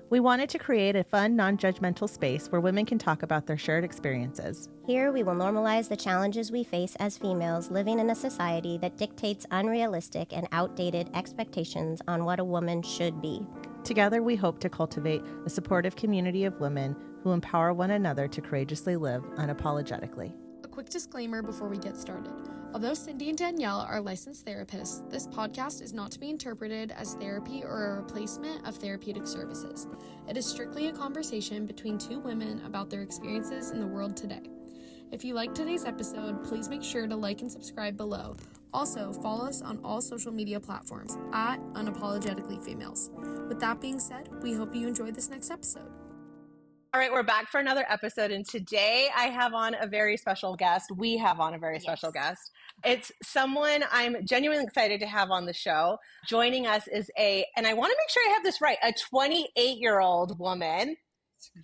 We wanted to create a fun, non-judgmental space where women can talk about their shared experiences. Here, we will normalize the challenges we face as females living in a society that dictates unrealistic and outdated expectations on what a woman should be. Together, we hope to cultivate a supportive community of women who empower one another to courageously live unapologetically. A quick disclaimer before we get started. Although Cindy and Danielle are licensed therapists, this podcast is not to be interpreted as therapy or a replacement of therapeutic services. It is strictly a conversation between two women about their experiences in the world today. If you liked today's episode, please make sure to like and subscribe below. Also, follow us on all social media platforms at Unapologetically Females. With that being said, we hope you enjoy this next episode. All right, we're back for another episode, and today I have on a very special guest. We have on a very special guest. It's someone I'm genuinely excited to have on the show. Joining us is and I want to make sure I have this right, a 28-year-old woman.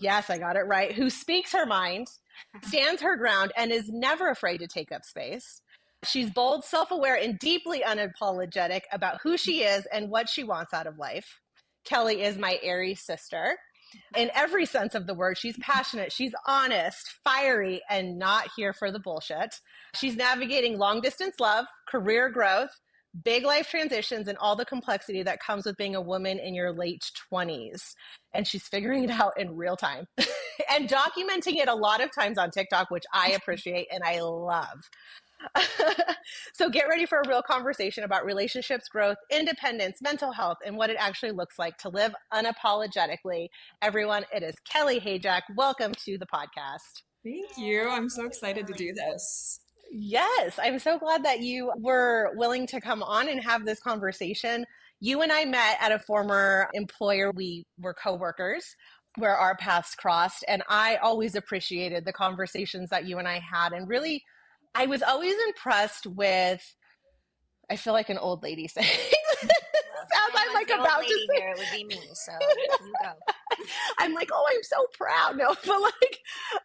Yes, I got it right. Who speaks her mind, stands her ground, and is never afraid to take up space. She's bold, self-aware, and deeply unapologetic about who she is and what she wants out of life. Kelly is my Aries sister. In every sense of the word, she's passionate, she's honest, fiery, and not here for the bullshit. She's navigating long-distance love, career growth, big life transitions, and all the complexity that comes with being a woman in your late 20s. And she's figuring it out in real time and documenting it a lot of times on TikTok, which I appreciate and I love. So get ready for a real conversation about relationships, growth, independence, mental health, and what it actually looks like to live unapologetically. Everyone, it is Kelly Hayjack. Welcome to the podcast. Thank you. I'm so excited to do this. Yes, I'm so glad that you were willing to come on and have this conversation. You and I met at a former employer. We were coworkers where our paths crossed, and I always appreciated the conversations that you and I had, and really I was always impressed with, I feel like an old lady saying, sounds I'm like about to say. Here, it would be me, so you go. I'm like, oh, I'm so proud. No, but like,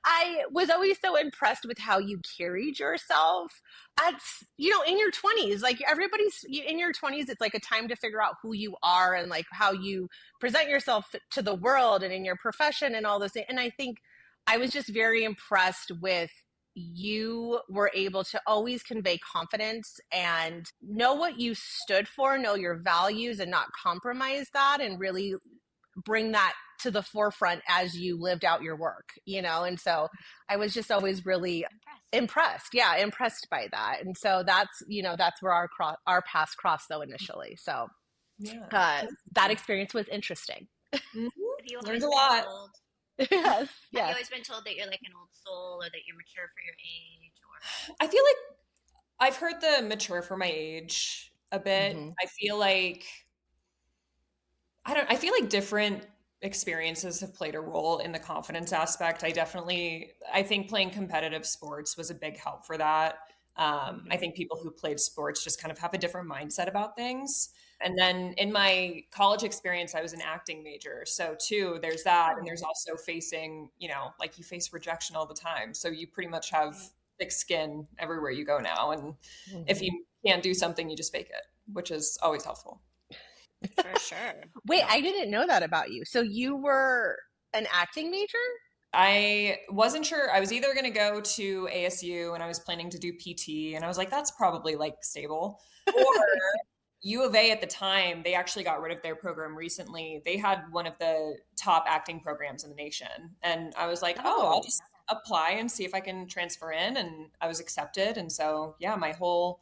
I was always so impressed with how you carried yourself at, in your 20s. Like everybody's in your 20s, it's like a time to figure out who you are and like how you present yourself to the world and in your profession and all those things. And I think I was just very impressed with you were able to always convey confidence and know what you stood for, know your values and not compromise that, and really bring that to the forefront as you lived out your work, And so I was just always really impressed by that. And so that's where our paths crossed though initially. So that experience was interesting. Mm-hmm. Learned a lot. Yes. Have you always been told that you're like an old soul or that you're mature for your age? Or I feel like I've heard the mature for my age a bit. Mm-hmm. I feel like different experiences have played a role in the confidence aspect. I think playing competitive sports was a big help for that. I think people who played sports just kind of have a different mindset about things. And then in my college experience, I was an acting major. So too, there's that. And there's also facing, you face rejection all the time. So you pretty much have thick skin everywhere you go now. And if you can't do something, you just fake it, which is always helpful. For sure. Wait, I didn't know that about you. So you were an acting major? I wasn't sure. I was either going to go to ASU and I was planning to do PT. And I was like, that's probably like stable. Or U of A at the time, they actually got rid of their program recently. They had one of the top acting programs in the nation. And I was like, I'll just apply and see if I can transfer in. And I was accepted. And so, my whole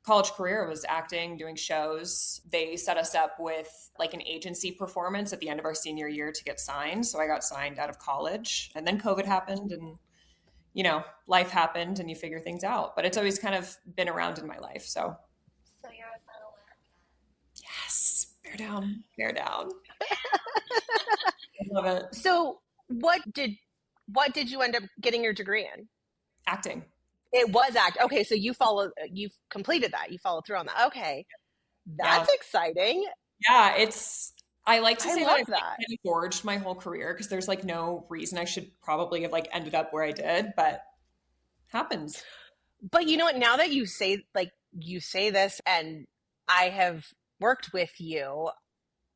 college career was acting, doing shows. They set us up with like an agency performance at the end of our senior year to get signed. So I got signed out of college, and then COVID happened and, life happened and you figure things out, but it's always kind of been around in my life. So you're a fellow Wildcat. yes, bear down. I love it. So what did you end up getting your degree in? Acting. It was Okay, so you've completed that. You followed through on that. Okay. That's exciting. Yeah, I like to say that I kind of forged my whole career because there's like no reason I should probably have like ended up where I did, but happens. But you know what, now that you say this and I have worked with you,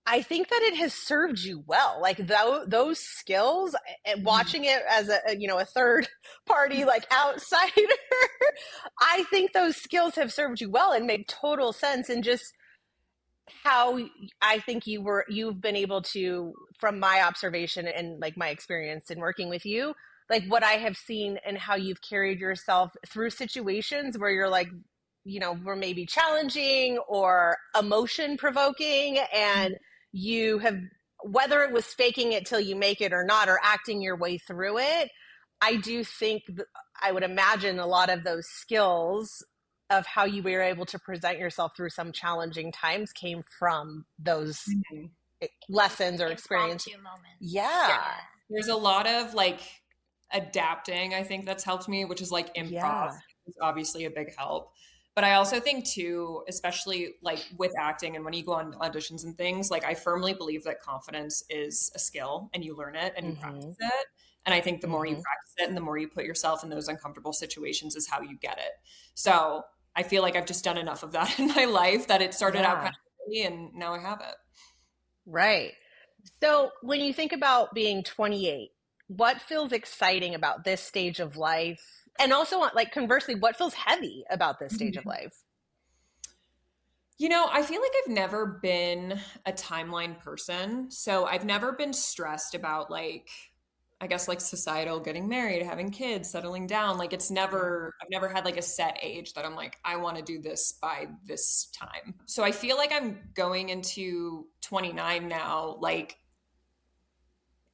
I think that it has served you well. Like those skills, and watching it as a third party, like outsider, I think those skills have served you well and made total sense. And just how I think you've been able to, from my observation and like my experience in working with you, like what I have seen and how you've carried yourself through situations where you're like, were maybe challenging or emotion provoking, and you have, whether it was faking it till you make it or not, or acting your way through it. I do think I would imagine a lot of those skills of how you were able to present yourself through some challenging times came from those lessons or experiences. Yeah. There's a lot of like adapting, I think that's helped me, which is like improv is obviously a big help. But I also think too, especially like with acting and when you go on auditions and things, like I firmly believe that confidence is a skill and you learn it and you practice it. And I think the more you practice it and the more you put yourself in those uncomfortable situations is how you get it. So I feel like I've just done enough of that in my life that it started out kind of early and now I have it. Right. So when you think about being 28, what feels exciting about this stage of life? And also, like, conversely, what feels heavy about this stage of life? I feel like I've never been a timeline person. So I've never been stressed about like, I guess like societal getting married, having kids, settling down. Like I've never had like a set age that I'm like, I want to do this by this time. So I feel like I'm going into 29 now, like,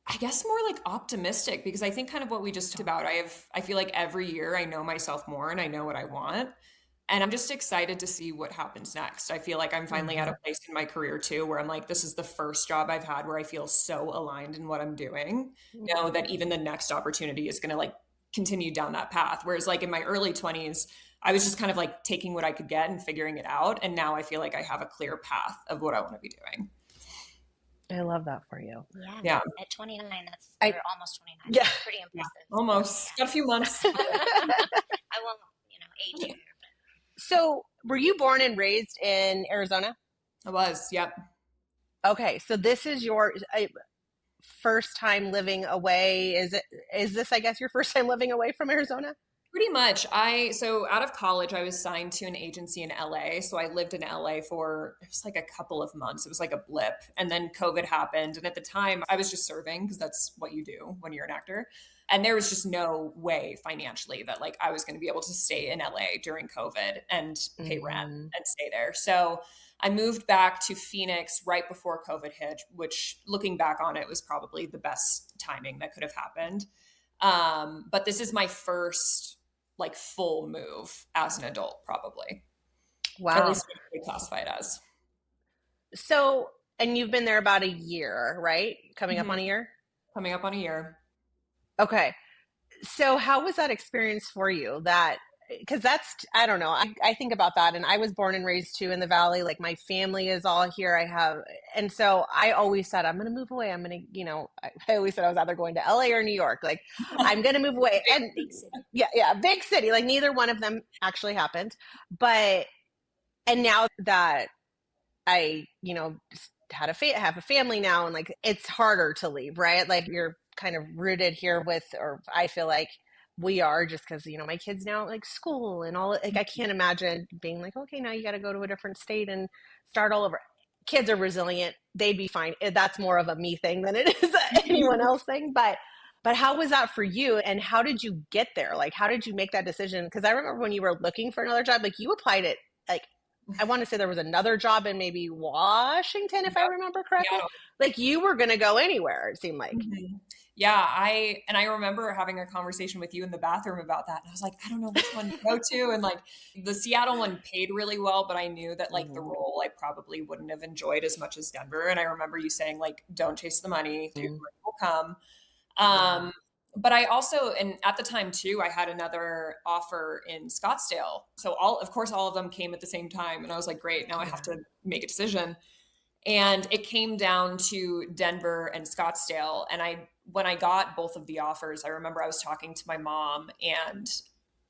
I guess more like optimistic, because I think kind of what we just talked about, I feel like every year I know myself more and I know what I want. And I'm just excited to see what happens next. I feel like I'm finally at a place in my career too, where I'm like, this is the first job I've had where I feel so aligned in what I'm doing, that even the next opportunity is going to like continue down that path. Whereas like in my early 20s, I was just kind of like taking what I could get and figuring it out. And now I feel like I have a clear path of what I want to be doing. I love that for you. Yeah. At 29, you're almost 29. Yeah. That's pretty impressive. Yeah, almost. Got a few months. I won't, age you. So were you born and raised in Arizona? I was, yep. Okay. So this is your first time living away. Is this, I guess, your first time living away from Arizona? Pretty much. So out of college, I was signed to an agency in LA. So I lived in LA for, it was like a couple of months. It was like a blip. And then COVID happened. And at the time I was just serving because that's what you do when you're an actor. And there was just no way financially that like I was going to be able to stay in LA during COVID and pay rent and stay there. So I moved back to Phoenix right before COVID hit, which looking back on it was probably the best timing that could have happened. But this is my first like full move as an adult, probably. Wow. At least we classify it as. So, and you've been there about a year, right? Coming up on a year? Coming up on a year. Okay. So how was that experience for you? Because that's, I don't know. I think about that. And I was born and raised too in the Valley. Like my family is all here. And so I always said, I'm going to move away. I'm going to, I always said I was either going to LA or New York. Like I'm going to move away. And big city. Yeah. Big city. Like neither one of them actually happened. And now that I, have a family now, and like, it's harder to leave, right? Like you're kind of rooted here or I feel like we are, just because my kids now like school and all. Like I can't imagine being like, okay, now you got to go to a different state and start all over. Kids are resilient; they'd be fine. That's more of a me thing than it is anyone else thing. But how was that for you, and how did you get there? Like how did you make that decision? Because I remember when you were looking for another job, like you applied it like. I want to say there was another job in maybe Washington, if I remember correctly. Yeah. Like you were going to go anywhere, it seemed like. Yeah, I remember having a conversation with you in the bathroom about that. And I was like, I don't know which one to go to. And like the Seattle one paid really well, but I knew that like the role I probably wouldn't have enjoyed as much as Denver. And I remember you saying like, don't chase the money, it will come. But I also, and at the time too, I had another offer in Scottsdale. So all of them came at the same time. And I was like, great, now I have to make a decision. And it came down to Denver and Scottsdale. And when I got both of the offers, I remember I was talking to my mom and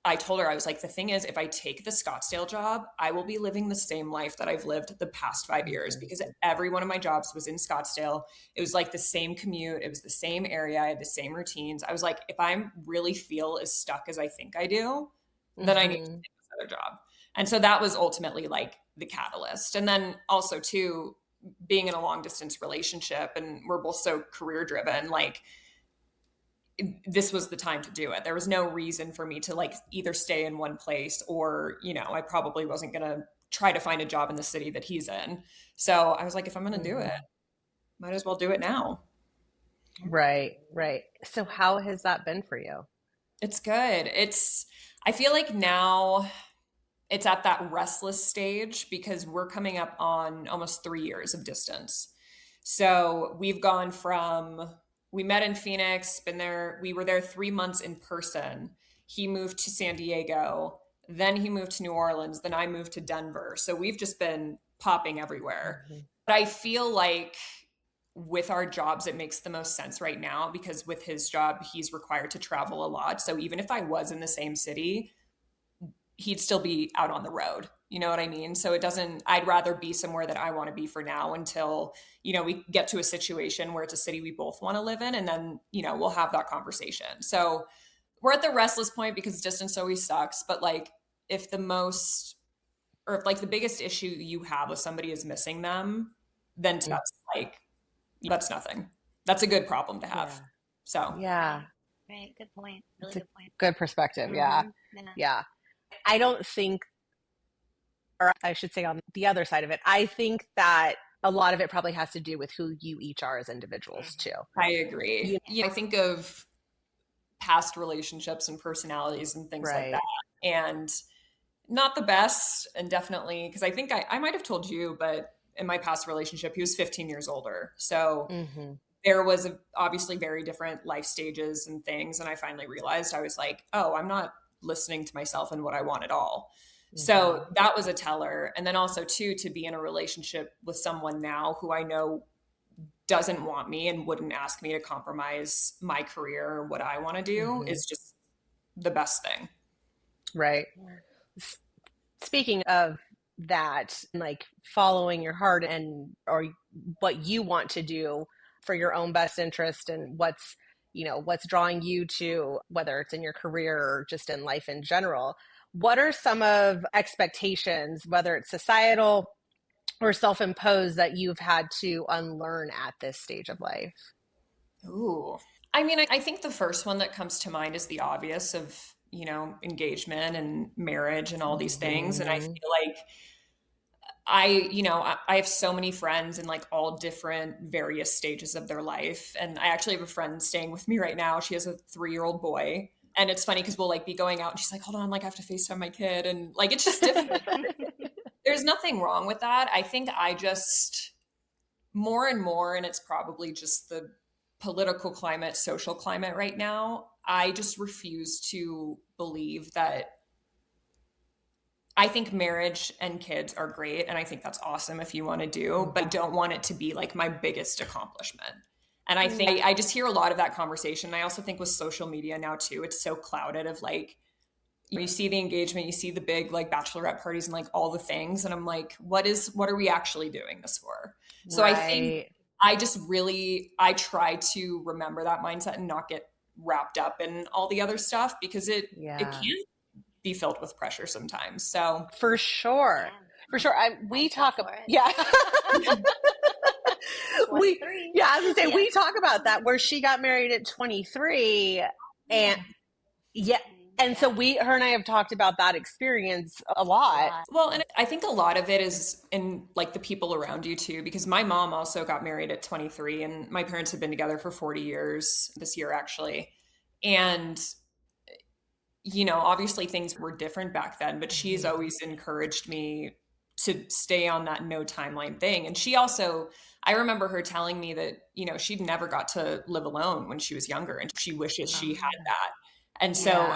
I told her, I was like, the thing is, if I take the Scottsdale job, I will be living the same life that I've lived the past 5 years, because every one of my jobs was in Scottsdale. It was like the same commute. It was the same area. I had the same routines. I was like, if I really feel as stuck as I think I do, then I need to take this other job. And so that was ultimately like the catalyst. And then also too, being in a long distance relationship, and we're both so career driven, like this was the time to do it. There was no reason for me to like either stay in one place or, you know, I probably wasn't going to try to find a job in the city that he's in. So I was like, if I'm going to do it, might as well do it now. Right. So how has that been for you? It's good. I feel like now it's at that restless stage because we're coming up on almost 3 years of distance. So we've gone from, we met in Phoenix, we were there 3 months in person. He moved to San Diego, then he moved to New Orleans, then I moved to Denver. So we've just been popping everywhere. But I feel like with our jobs, it makes the most sense right now because with his job, he's required to travel a lot. So even if I was in the same city, he'd still be out on the road. You know what I mean? So I'd rather be somewhere that I want to be for now until, you know, we get to a situation where it's a city we both want to live in. And then, you know, we'll have that conversation. So we're at the restless point because distance always sucks. But like if the biggest issue you have with somebody is missing them, then that's nothing. That's a good problem to have. So yeah. Right. Good point. Really good point. Good perspective. Yeah. I don't think, or I should say on the other side of it, I think that a lot of it probably has to do with who you each are as individuals too. I agree. I think of past relationships and personalities and things like that. And not the best. And definitely, because I think I might have told you, but in my past relationship, he was 15 years older. So there was obviously very different life stages and things. And I finally realized, I was like, oh, I'm not listening to myself and what I want at all. So that was a teller. And then also too, to be in a relationship with someone now who I know doesn't want me and wouldn't ask me to compromise my career or what I want to do is just the best thing. Right. Speaking of that, like following your heart or what you want to do for your own best interest and what's drawing you to, whether it's in your career or just in life in general, what are some of expectations, whether it's societal or self-imposed, that you've had to unlearn at this stage of life? Ooh. I mean, I think the first one that comes to mind is the obvious of, you know, engagement and marriage and all these things. And I feel like I have so many friends in like all different various stages of their life. And I actually have a friend staying with me right now. She has a 3-year-old boy. And it's funny because we'll like be going out and she's like, hold on, like I have to FaceTime my kid. And like, it's just different. There's nothing wrong with that. I think I just more and more, and it's probably just the political climate, social climate right now, I just refuse to believe that. I think marriage and kids are great. And I think that's awesome if you want to do, but I don't want it to be like my biggest accomplishment. And I think I just hear a lot of that conversation. I also think with social media now too, it's so clouded of like, you see the engagement, you see the big like bachelorette parties and like all the things. And I'm like, what are we actually doing this for? So I think I try to remember that mindset and not get wrapped up in all the other stuff because it can be filled with pressure sometimes. So for sure. We talk about we talk about that where she got married at 23 and so her and I have talked about that experience a lot. Well, and I think a lot of it is in like the people around you too, because my mom also got married at 23 and my parents have been together for 40 years this year actually. And you know, obviously things were different back then, but she's always encouraged me to stay on that no timeline thing. And she also, I remember her telling me that, you know, she'd never got to live alone when she was younger and she wishes she had that. And so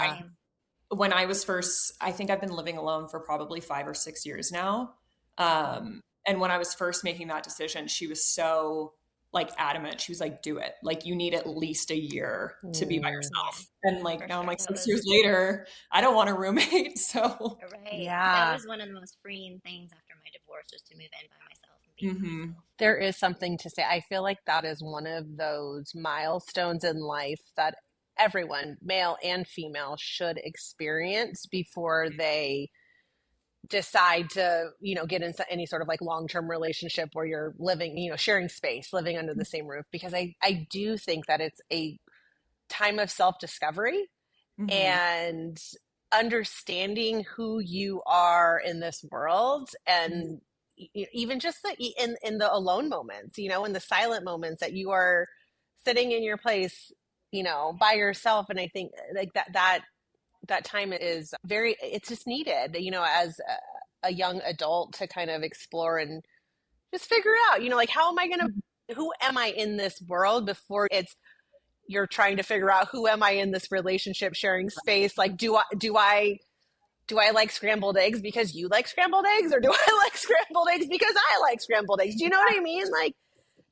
when I was first, I think I've been living alone for probably 5 or 6 years now. And when I was first making that decision, she was so like adamant. She was like, do it. Like you need at least a year to be by yourself. And like For now I'm sure. like That 6 years later, I don't want a roommate. So Right. Yeah. That was one of the most freeing things after my divorce, was to move in by myself and be by myself. There is something to say. I feel like that is one of those milestones in life that everyone, male and female, should experience before they decide to, get into any sort of like long-term relationship where you're living, sharing space, living under the same roof. Because I do think that it's a time of self-discovery and understanding who you are in this world, and even just in the alone moments, in the silent moments that you are sitting in your place, by yourself. And I think like that time is it's just needed, as a young adult, to kind of explore and just figure out, like, who am I in this world, before you're trying to figure out, who am I in this relationship, sharing space. Like, do I like scrambled eggs because you like scrambled eggs, or do I like scrambled eggs because I like scrambled eggs? Do you know what I mean? Like,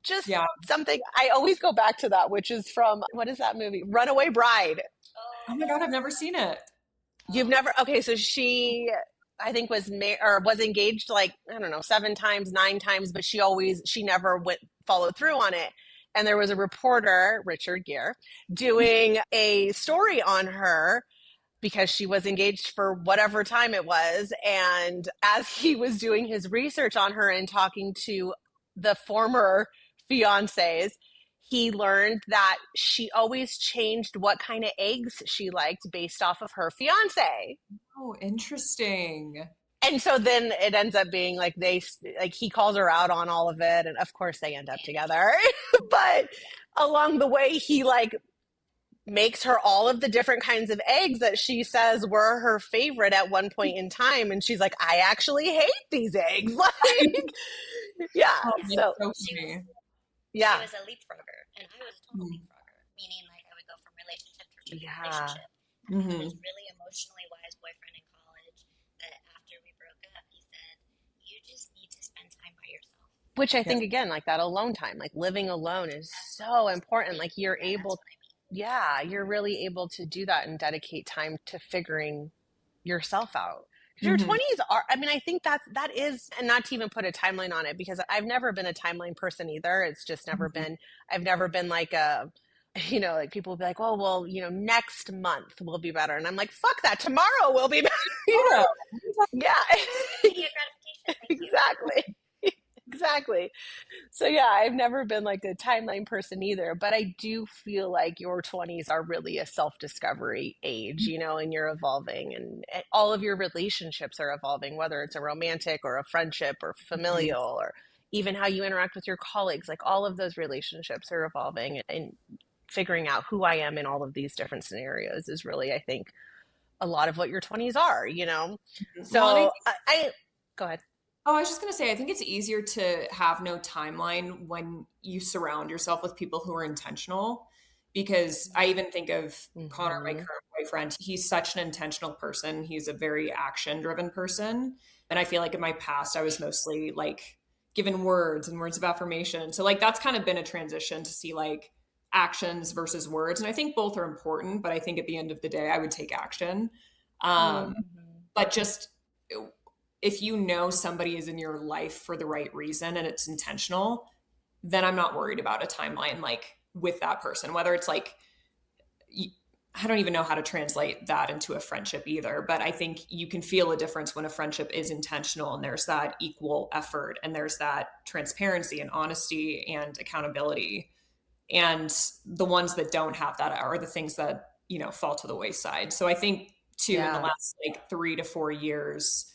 just something. I always go back to that, which is from, what is that movie? Runaway Bride. oh my God, I've never seen it. You've never? Okay, so she, I think, was was engaged like, I don't know, 7 times, 9 times, but she never followed through on it. And there was a reporter, Richard Gere, doing a story on her because she was engaged for whatever time it was. And as he was doing his research on her and talking to the former fiancés, he learned that she always changed what kind of eggs she liked based off of her fiance. Oh, interesting. And so then it ends up being like he calls her out on all of it, and of course they end up together. But along the way, he like makes her all of the different kinds of eggs that she says were her favorite at one point in time, and she's like, I actually hate these eggs. Like, yeah. So She was a leapfrogger, and I was a total leapfrogger, meaning like I would go from relationship to relationship. I had this really emotionally wise boyfriend in college that after we broke up, he said, you just need to spend time by yourself. Which I think, again, like that alone time, like living alone, is so important. Like you're really able to do that and dedicate time to figuring yourself out. Because your 20s are, I mean, I think that is, and not to even put a timeline on it, because I've never been a timeline person either. It's just never been, I've never been like like people will be like, oh, well, next month will be better. And I'm like, fuck that. Tomorrow will be better. Yeah. Exactly. Exactly. So yeah, I've never been like a timeline person either, but I do feel like your 20s are really a self-discovery age, and you're evolving, and all of your relationships are evolving, whether it's a romantic or a friendship or familial, or even how you interact with your colleagues. Like all of those relationships are evolving, and figuring out who I am in all of these different scenarios is really, I think, a lot of what your 20s are, So well, I go ahead. Oh, I was just going to say, I think it's easier to have no timeline when you surround yourself with people who are intentional. Because I even think of Connor, my current boyfriend. He's such an intentional person. He's a very action-driven person. And I feel like in my past, I was mostly like given words and words of affirmation. So like that's kind of been a transition to see like actions versus words. And I think both are important, but I think at the end of the day, I would take action. But just if you know somebody is in your life for the right reason and it's intentional, then I'm not worried about a timeline like with that person, whether it's like, I don't even know how to translate that into a friendship either, but I think you can feel a difference when a friendship is intentional and there's that equal effort and there's that transparency and honesty and accountability. And the ones that don't have that are the things that, fall to the wayside. So I think too, in the last like 3 to 4 years,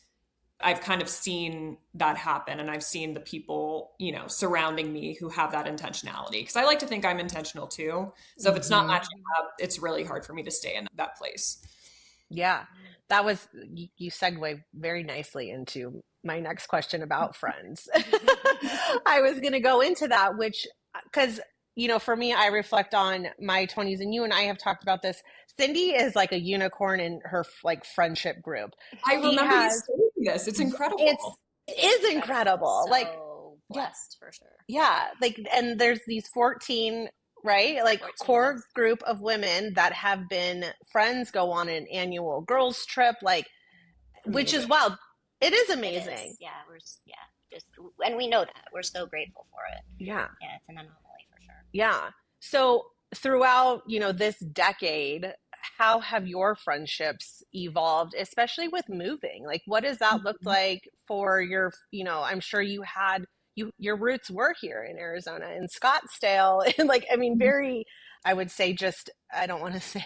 I've kind of seen that happen, and I've seen the people, surrounding me who have that intentionality, because I like to think I'm intentional too. So if it's not matching up, it's really hard for me to stay in that place. Yeah, that was, you segue very nicely into my next question about friends. I was going to go into that, because, for me, I reflect on my 20s, and you and I have talked about this. Cindy is like a unicorn in her like friendship group. I remember you saying this. It's incredible. It is incredible. So like blessed for sure. Yeah. Like, and there's these 14, right? Like 14 core yes. group of women that have been friends, go on an annual girls trip, like, which is wild. It is amazing. It is. Yeah, and we know that. We're so grateful for it. Yeah. Yeah, it's an anomaly for sure. Yeah. So throughout, this decade, how have your friendships evolved, especially with moving? Like, what does that look like for your, I'm sure your roots were here in Arizona, in Scottsdale, and like, I mean, very, I would say just, I don't want to say,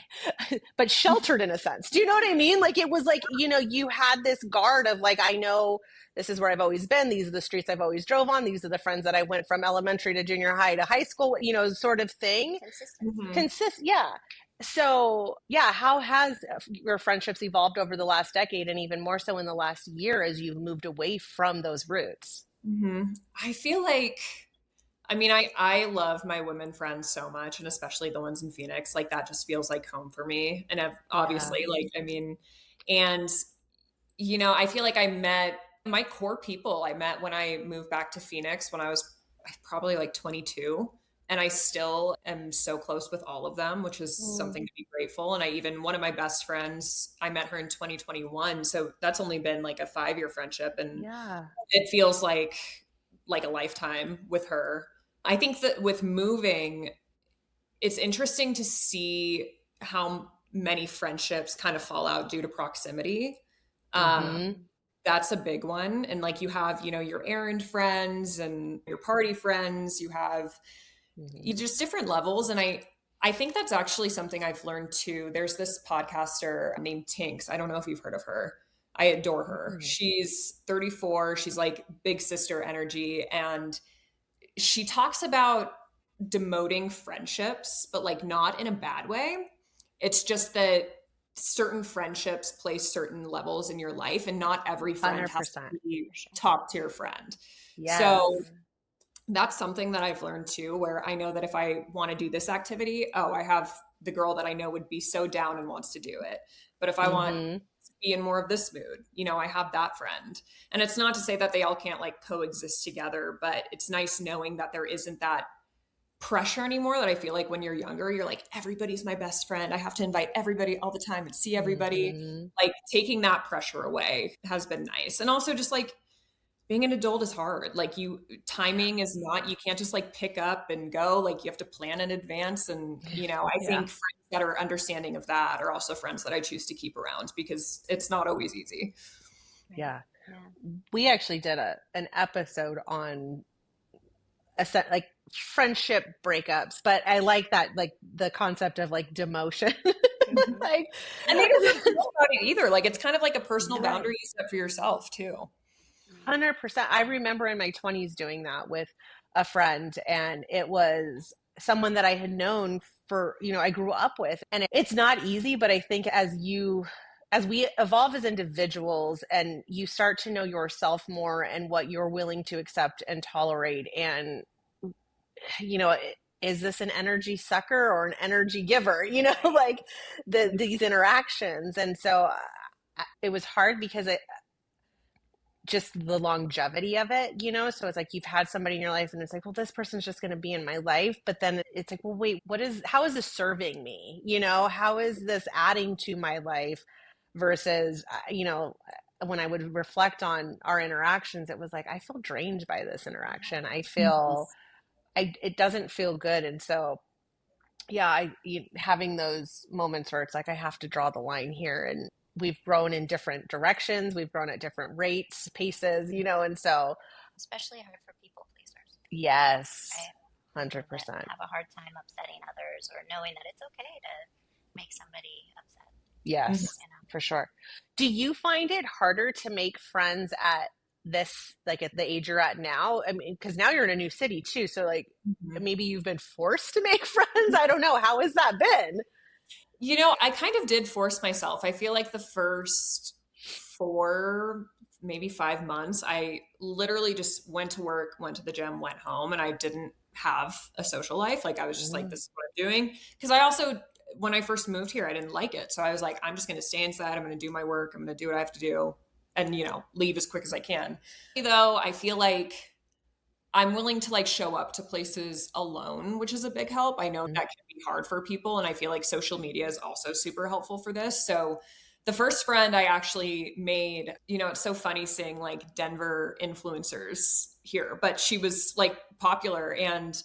but sheltered in a sense. Do you know what I mean? Like, it was like, you had this guard of like, I know this is where I've always been. These are the streets I've always drove on. These are the friends that I went from elementary to junior high to high school, sort of thing. Yeah. So yeah, how has your friendships evolved over the last decade, and even more so in the last year as you've moved away from those roots? I feel like, I love my women friends so much, and especially the ones in Phoenix. Like, that just feels like home for me. And obviously, and I feel like I met my core people I met when I moved back to Phoenix when I was probably like 22. And I still am so close with all of them, which is something to be grateful. And one of my best friends, I met her in 2021. So that's only been like a 5-year friendship. And it feels like a lifetime with her. I think that with moving, it's interesting to see how many friendships kind of fall out due to proximity. That's a big one. And like, you have, your errand friends and your party friends, you have just different levels. And I think that's actually something I've learned too. There's this podcaster named Tinks. I don't know if you've heard of her. I adore her. She's 34. She's like big sister energy. And she talks about demoting friendships, but like not in a bad way. It's just that certain friendships place certain levels in your life, and not every friend 100%. Has to be top tier friend. Yes. So that's something that I've learned too, where I know that if I want to do this activity, I have the girl that I know would be so down and wants to do it. But if I want to be in more of this mood, I have that friend. And it's not to say that they all can't like coexist together, but it's nice knowing that there isn't that pressure anymore, that I feel like when you're younger, you're like, everybody's my best friend. I have to invite everybody all the time and see everybody. Like, taking that pressure away has been nice. And also just like, being an adult is hard. Like, timing is not, you can't just like pick up and go. Like, you have to plan in advance. And, I think friends that are understanding of that are also friends that I choose to keep around, because it's not always easy. Yeah. We actually did an episode on like friendship breakups, but I like that, like the concept of like demotion. Like, and they don't know about it either. Like, it's kind of like a personal boundary you set for yourself too. 100%. I remember in my 20s doing that with a friend, and it was someone that I had known for, I grew up with. And it's not easy, but I think as we evolve as individuals and you start to know yourself more and what you're willing to accept and tolerate, and, is this an energy sucker or an energy giver, like these interactions. And so it was hard because just the longevity of it, so it's like you've had somebody in your life and it's like, well, this person's just going to be in my life. But then it's like, well, wait, how is this serving me? How is this adding to my life versus, when I would reflect on our interactions, it was like, I feel drained by this interaction. I feel, it doesn't feel good. And so, yeah, having those moments where it's like, I have to draw the line here. And we've grown in different directions. We've grown at different rates, paces, and so. Especially hard for people pleasers. Yes, 100%. Have a hard time upsetting others, or knowing that it's okay to make somebody upset. Yes, for sure. Do you find it harder to make friends at this, like at the age you're at now? I mean, because now you're in a new city too. So like maybe you've been forced to make friends. I don't know. How has that been? I kind of did force myself. I feel like the first 4, maybe 5 months, I literally just went to work, went to the gym, went home, and I didn't have a social life. Like, I was just like, this is what I'm doing. Because I also, when I first moved here, I didn't like it. So I was like, I'm just going to stay inside. I'm going to do my work. I'm going to do what I have to do and, leave as quick as I can. Though I feel like I'm willing to like show up to places alone, which is a big help. I know that can be hard for people. And I feel like social media is also super helpful for this. So the first friend I actually made, you know, it's so funny seeing like Denver influencers here, but she was like popular, and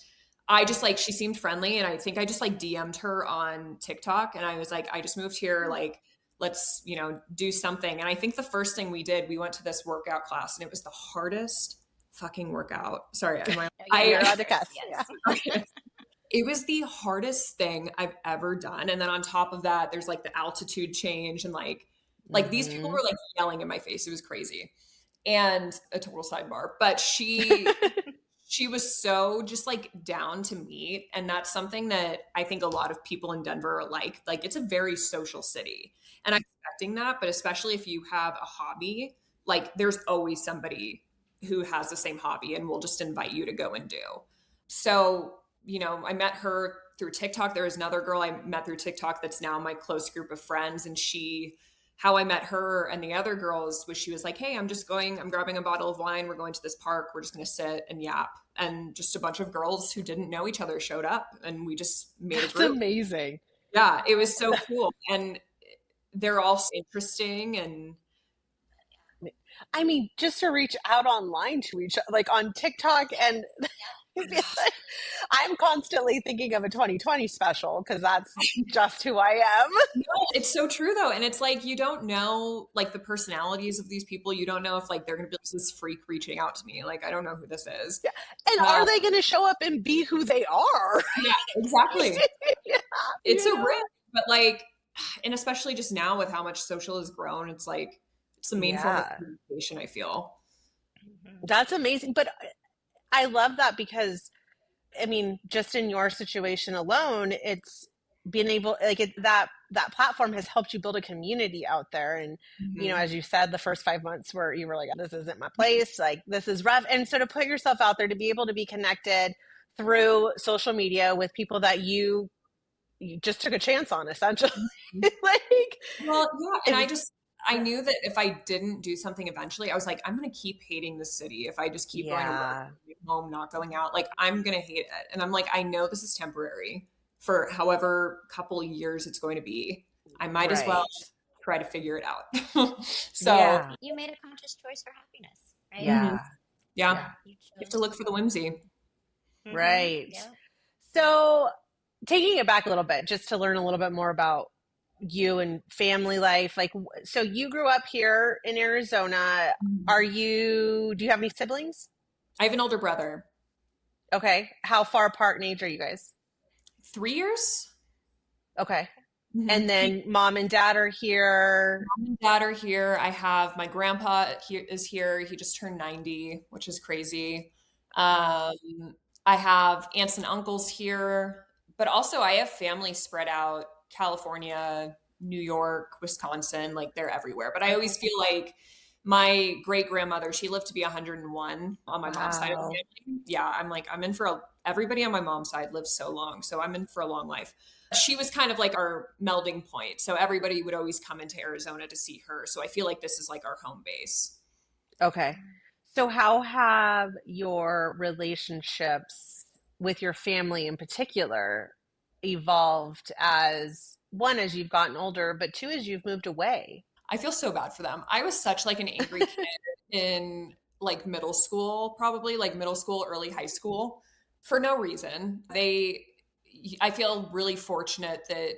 I just like, she seemed friendly. And I think I just like DM'd her on TikTok, and I was like, I just moved here. Like, let's, you know, do something. And I think the first thing we did, we went to this workout class, and it was the hardest fucking workout. Sorry. You're allowed to cuss. Yes. Okay. It was the hardest thing I've ever done. And then on top of that, there's like the altitude change, and like these people were like yelling in my face. It was crazy. And a total sidebar, but she was so just like down to meet. And that's something that I think a lot of people in Denver are like it's a very social city, and I'm expecting that. But especially if you have a hobby, like there's always somebody who has the same hobby and will just invite you to go and do. So, you know, I met her through TikTok. There was another girl I met through TikTok that's now my close group of friends. And how I met her and the other girls was she was like, hey, I'm grabbing a bottle of wine. We're going to this park. We're just going to sit and yap. And just a bunch of girls who didn't know each other showed up, and we just made a group. That's amazing. Yeah, it was so cool. And they're all interesting. And I mean, just to reach out online to each other, like on TikTok, and I'm constantly thinking of a 2020 special because that's just who I am. No, it's so true though. And it's like, you don't know like the personalities of these people. You don't know if like they're going to be this freak reaching out to me. Like, I don't know who this is. Yeah. And are they going to show up and be who they are? Yeah, exactly. Yeah, it's a risk, but like, and especially just now with how much social has grown, it's like, it's the main form of communication, I feel. That's amazing. But I love that because, I mean, just in your situation alone, it's being able, like that platform has helped you build a community out there. And, you know, as you said, the first 5 months where you were like, this isn't my place, like this is rough. And so to put yourself out there, to be able to be connected through social media with people that you just took a chance on, essentially. Well, yeah. And I knew that if I didn't do something eventually, I was like, I'm going to keep hating the city. If I just keep going to work, home, not going out, like I'm going to hate it. And I'm like, I know this is temporary for however couple years it's going to be. I might as well try to figure it out. So you made a conscious choice for happiness, right? Yeah. You have to look for the whimsy. Right. Yeah. So taking it back a little bit, just to learn a little bit more about you and family life, like, so you grew up here in Arizona. Do you have any siblings? I have an older brother. Okay. How far apart in age are you guys? 3 years. Okay. And then mom and dad are here. Mom and dad are here. I have my grandpa is here. He just turned 90, which is crazy. I have aunts and uncles here, but also I have family spread out. California, New York, Wisconsin, like they're everywhere. But I always feel like my great grandmother, she lived to be 101 on my mom's side of the family. Yeah, I'm like, I'm in for everybody on my mom's side lives so long. So I'm in for a long life. She was kind of like our melding point. So everybody would always come into Arizona to see her. So I feel like this is like our home base. Okay. So how have your relationships with your family in particular evolved as you've gotten older, but two, as you've moved away? I feel so bad for them. I was such like an angry kid in like middle school, probably like middle school, early high school, for no reason. I feel really fortunate that,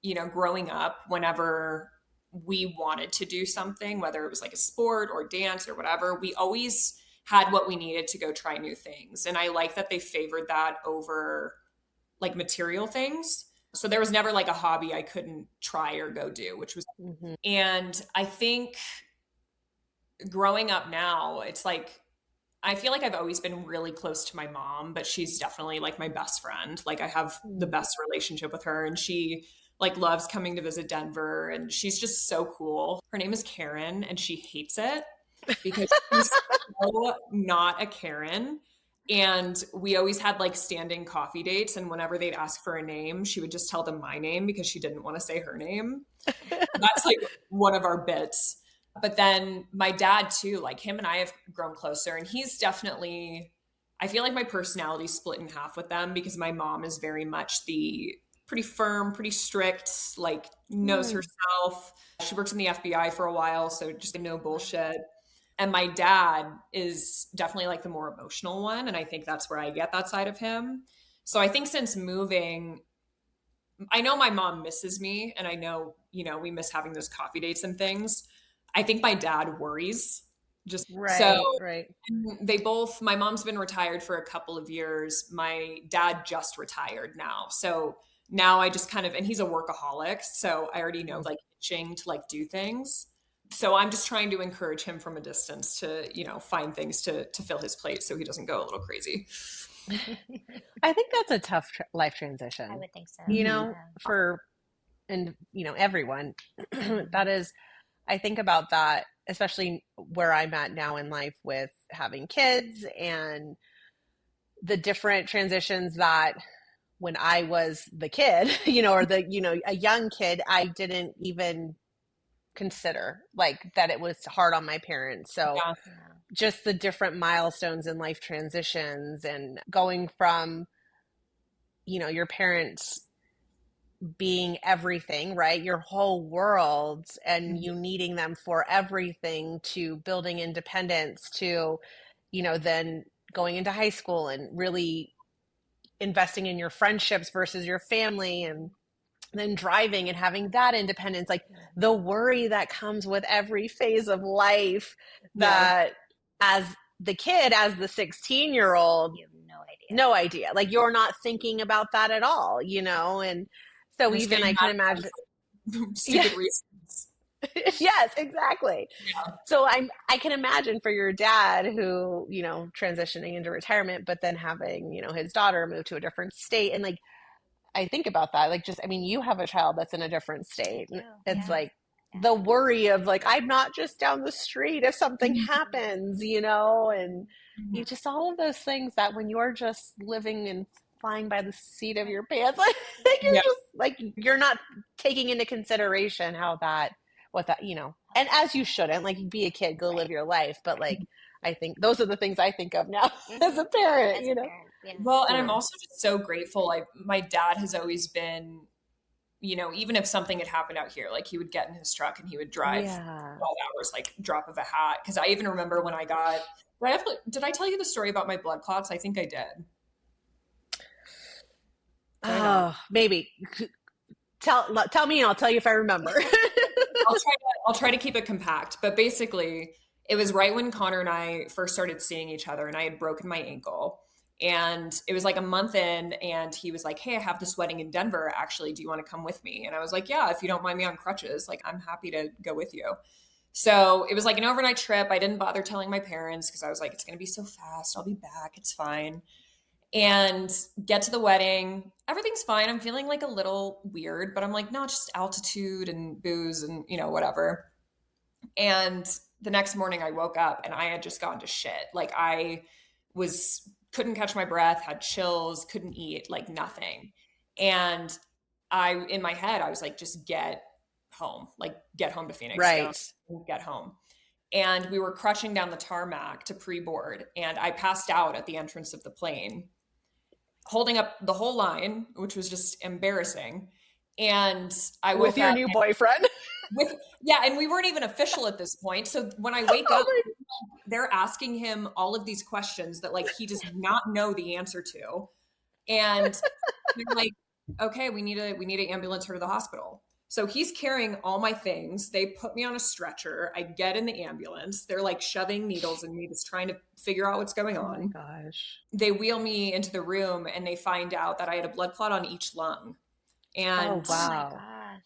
you know, growing up, whenever we wanted to do something, whether it was like a sport or dance or whatever, we always had what we needed to go try new things. And I like that they favored that over like material things. So there was never like a hobby I couldn't try or go do, which was, and I think growing up now, it's like, I feel like I've always been really close to my mom, but she's definitely like my best friend. Like I have the best relationship with her, and she like loves coming to visit Denver, and she's just so cool. Her name is Karen, and she hates it because she's so not a Karen. And we always had like standing coffee dates. And whenever they'd ask for a name, she would just tell them my name because she didn't want to say her name. That's like one of our bits. But then my dad too, like him and I have grown closer, and he's definitely, I feel like my personality split in half with them because my mom is very much the pretty firm, pretty strict, like knows herself. She works in the FBI for a while, so just no bullshit. And my dad is definitely like the more emotional one. And I think that's where I get that side of him. So I think since moving, I know my mom misses me, and I know, we miss having those coffee dates and things. I think my dad worries. Just right. They both, my mom's been retired for a couple of years. My dad just retired now. So now I just kind of, and he's a workaholic. So I already know like itching to like do things. So I'm just trying to encourage him from a distance to, find things to fill his plate so he doesn't go a little crazy. I think that's a tough life transition. I would think so. For, and, everyone. That is, I think about that, especially where I'm at now in life with having kids and the different transitions that when I was the kid, or a young kid, I didn't even consider like that it was hard on my parents. So just the different milestones in life transitions and going from, your parents being everything, right? Your whole world, and you needing them for everything, to building independence, to, then going into high school and really investing in your friendships versus your family, and then driving and having that independence, like the worry that comes with every phase of life that as the kid, as the 16-year-old, you have no idea. Like you're not thinking about that at all, and so I'm even I can imagine stupid reasons. Yes, exactly. Yeah. So I can imagine for your dad who, transitioning into retirement, but then having, his daughter move to a different state. And like, I think about that, like you have a child that's in a different state. It's like the worry of like, I'm not just down the street if something happens, and you just, all of those things that when you're just living and flying by the seat of your pants, like you're just like, you're not taking into consideration what that, and as you shouldn't, like, be a kid, go live your life. But like, I think those are the things I think of now as a parent, Well, and I'm also just so grateful. Like my dad has always been, even if something had happened out here, like he would get in his truck and he would drive 12 hours, like drop of a hat. Cause I even remember when I got, did I tell you the story about my blood clots? I think I did. Oh, maybe. Tell me and I'll tell you if I remember. I'll try to keep it compact, but basically it was right when Connor and I first started seeing each other, and I had broken my ankle, and it was like a month in, and he was like, "Hey, I have this wedding in Denver. Actually, do you want to come with me?" And I was like, "Yeah, if you don't mind me on crutches, like I'm happy to go with you." So it was like an overnight trip. I didn't bother telling my parents because I was like, it's going to be so fast. I'll be back. It's fine. And get to the wedding. Everything's fine. I'm feeling like a little weird, but I'm like, no, just altitude and booze and, whatever. And the next morning I woke up and I had just gone to shit. Like couldn't catch my breath, had chills, couldn't eat, like nothing. And in my head, I was like, just get home to Phoenix, right? Get home. And we were crutching down the tarmac to pre-board, and I passed out at the entrance of the plane, holding up the whole line, which was just embarrassing. And I woke with your new boyfriend. And we weren't even official at this point. So when I wake up, they're asking him all of these questions that like he does not know the answer to. And they're like, okay, we need an ambulance her to the hospital. So he's carrying all my things. They put me on a stretcher. I get in the ambulance. They're like shoving needles in me, just trying to figure out what's going on. Oh my gosh. They wheel me into the room and they find out that I had a blood clot on each lung. And oh wow.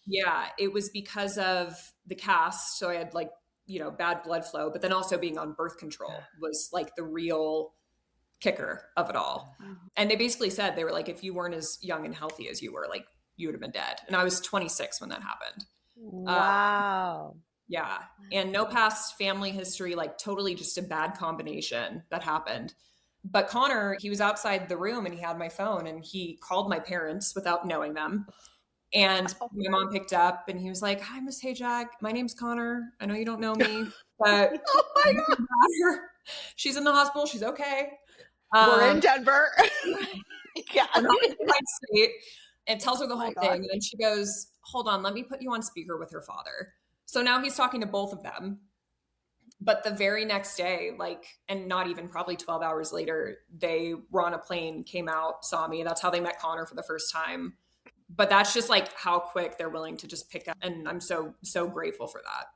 Yeah, it was because of the cast. So I had like, bad blood flow, but then also being on birth control was like the real kicker of it all. And they basically said, they were like, if you weren't as young and healthy as you were, like you would have been dead. And I was 26 when that happened. Wow. Yeah. And no past family history, like totally just a bad combination that happened. But Connor, he was outside the room and he had my phone and he called my parents without knowing them. And my mom picked up and he was like, "Hi, Miss Hayjack. My name's Connor. I know you don't know me, but oh my God. she's in the hospital. She's okay." We're in Denver. Yeah. We're not in my state. It tells her the whole thing. And then she goes, hold on, let me put you on speaker with her father. So now he's talking to both of them. But the very next day, like, and not even probably 12 hours later, they were on a plane, came out, saw me. That's how they met Connor for the first time. But that's just like how quick they're willing to just pick up. And I'm so, so grateful for that.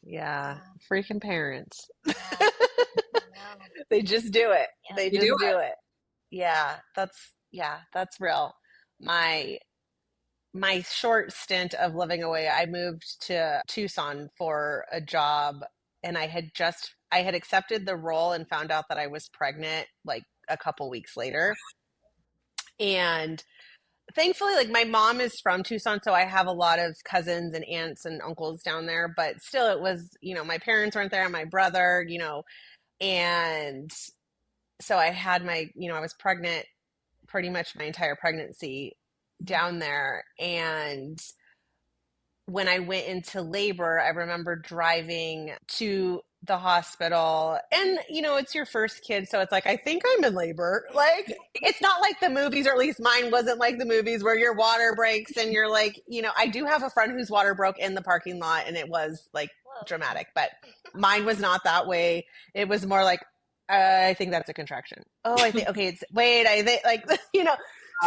Yeah. Freaking parents. Yeah. They just do it. Yeah. They just do it. Yeah. That's real. My short stint of living away, I moved to Tucson for a job, and I had accepted the role and found out that I was pregnant like a couple weeks later. And thankfully, like, my mom is from Tucson, so I have a lot of cousins and aunts and uncles down there, but still it was, my parents weren't there, my brother, and so I had I was pregnant pretty much my entire pregnancy down there. And when I went into labor, I remember driving to the hospital, and it's your first kid, so it's like, I think I'm in labor. Like, it's not like the movies, or at least mine wasn't like the movies where your water breaks and you're like, I do have a friend whose water broke in the parking lot, and it was like dramatic, but mine was not that way. It was more like, I think that's a contraction. Oh, I think, okay, I think, like,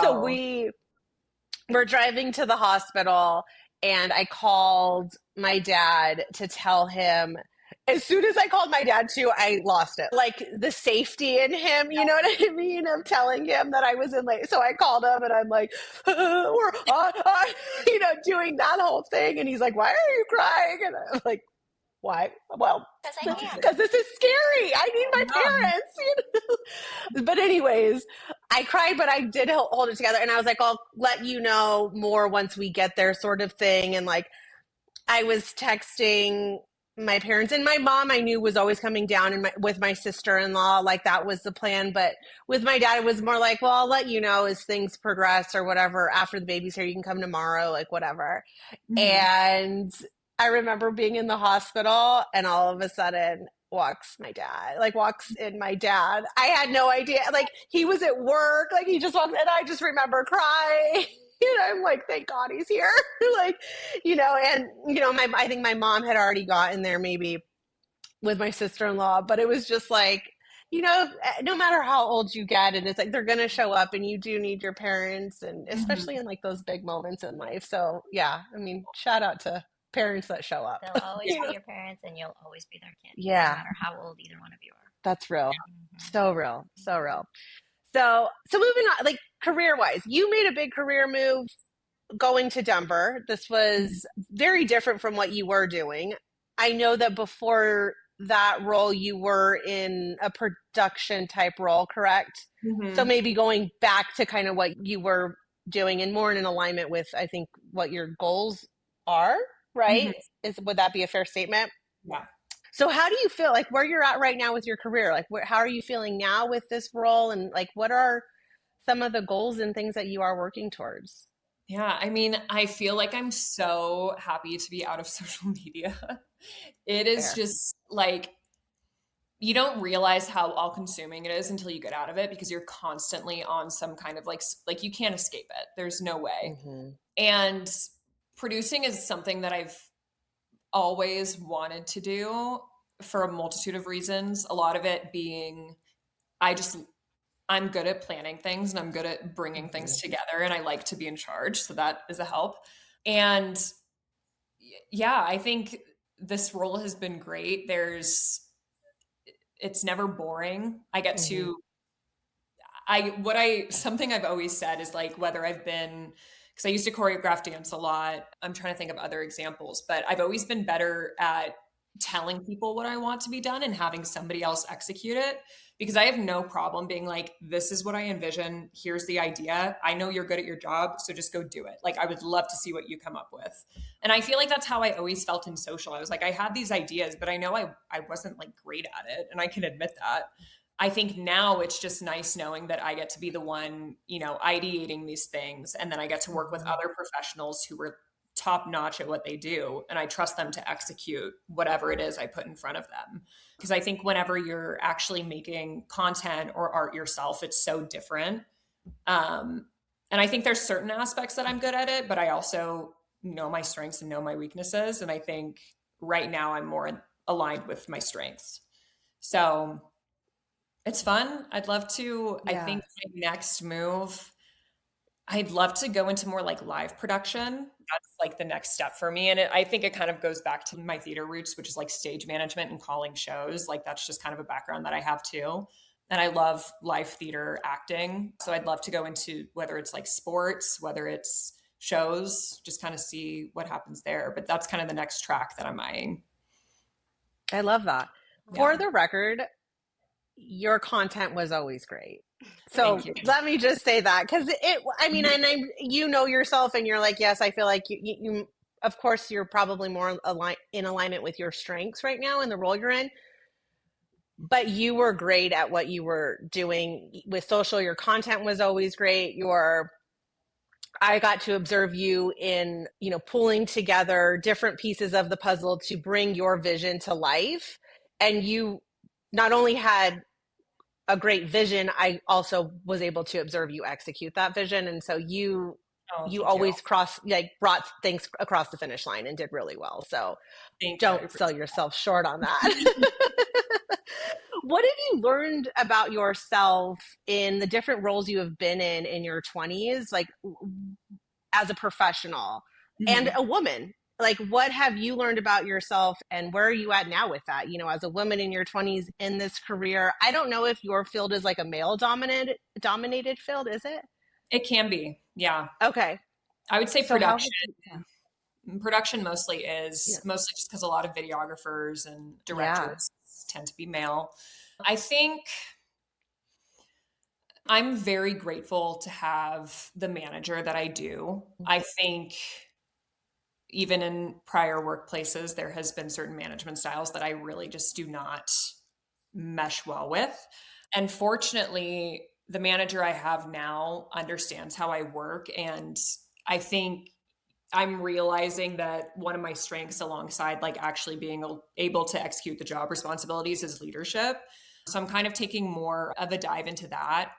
so we're driving to the hospital, and I called my dad to tell him. As soon as I called my dad too, I lost it. Like, the safety in him, you know what I mean? Of telling him that I was in late. So I called him, and I'm like, we're doing that whole thing. And he's like, why are you crying? And I'm like, why? Well, because this is scary. I need my parents. But anyways, I cried, but I did hold it together. And I was like, I'll let you know more once we get there, sort of thing. And like, I was texting my parents, and my mom I knew was always coming down with my sister-in-law. Like, that was the plan. But with my dad, it was more like, well, I'll let you know as things progress or whatever. After the baby's here, you can come tomorrow, like whatever. Mm-hmm. And I remember being in the hospital, and all of a sudden walks in my dad. I had no idea. Like, he was at work. Like, he just walked, and I just remember crying. I'm like, thank God he's here. Like, and, I think my mom had already gotten there maybe with my sister-in-law, but it was just like, no matter how old you get, and it's like, they're going to show up, and you do need your parents, and especially in like those big moments in life. So yeah, I mean, shout out to parents that show up. They'll always be your parents, and you'll always be their kid. Yeah. No matter how old either one of you are. That's real. Mm-hmm. So real. So real. So moving on, like, career-wise, you made a big career move going to Denver. This was very different from what you were doing. I know that before that role, you were in a production type role, correct? Mm-hmm. So maybe going back to kind of what you were doing and more in alignment with, I think, what your goals are, right? Mm-hmm. Would that be a fair statement? Yeah. So how do you feel, like, where you're at right now with your career? Like, how are you feeling now with this role? And like, what are some of the goals and things that you are working towards? Yeah, I mean, I feel like I'm so happy to be out of social media. It is just like, you don't realize how all consuming it is until you get out of it, because you're constantly on some kind of like you can't escape it. There's no way. Mm-hmm. And producing is something that I've always wanted to do for a multitude of reasons. A lot of it being, I'm good at planning things, and I'm good at bringing things together, and I like to be in charge. So that is a help. And yeah, I think this role has been great. It's never boring. I get to, something I've always said is like, whether I've been, because I used to choreograph dance a lot. I'm trying to think of other examples, but I've always been better at telling people what I want to be done and having somebody else execute it, because I have no problem being like, this is what I envision. Here's the idea. I know you're good at your job, so just go do it. Like, I would love to see what you come up with. And I feel like that's how I always felt in social. I was like, I had these ideas, but I know I wasn't like great at it. And I can admit that. I think now it's just nice knowing that I get to be the one, ideating these things. And then I get to work with other professionals who were top notch at what they do. And I trust them to execute whatever it is I put in front of them. Because I think whenever you're actually making content or art yourself, it's so different. And I think there's certain aspects that I'm good at it, but I also know my strengths and know my weaknesses. And I think right now I'm more aligned with my strengths. So it's fun. I'd love to, I think my next move, I'd love to go into more like live production. That's like the next step for me. And I think it kind of goes back to my theater roots, which is like stage management and calling shows. Like that's just kind of a background that I have too. And I love live theater acting. So I'd love to go into whether it's like sports, whether it's shows, just kind of see what happens there. But that's kind of the next track that I'm eyeing. I love that. For the record, your content was always great. So let me just say that, because and you know yourself and you're like, yes, I feel like you of course, you're probably more in alignment with your strengths right now in the role you're in. But you were great at what you were doing with social. Your content was always great. I got to observe you in, pulling together different pieces of the puzzle to bring your vision to life. And you not only had a great vision, I also was able to observe you execute that vision. And so you always brought things across the finish line and did really well. So don't sell yourself short on that. What have you learned about yourself in the different roles you have been in your 20s, like as a professional and a woman? Like, what have you learned about yourself and where are you at now with that? As a woman in your 20s in this career, I don't know if your field is like a male dominated field, is it? It can be. Yeah. Okay. I would say production. Production mostly just because a lot of videographers and directors tend to be male. I think I'm very grateful to have the manager that I do. I think even in prior workplaces, there has been certain management styles that I really just do not mesh well with. And fortunately, the manager I have now understands how I work. And I think I'm realizing that one of my strengths alongside like actually being able to execute the job responsibilities is leadership. So I'm kind of taking more of a dive into that.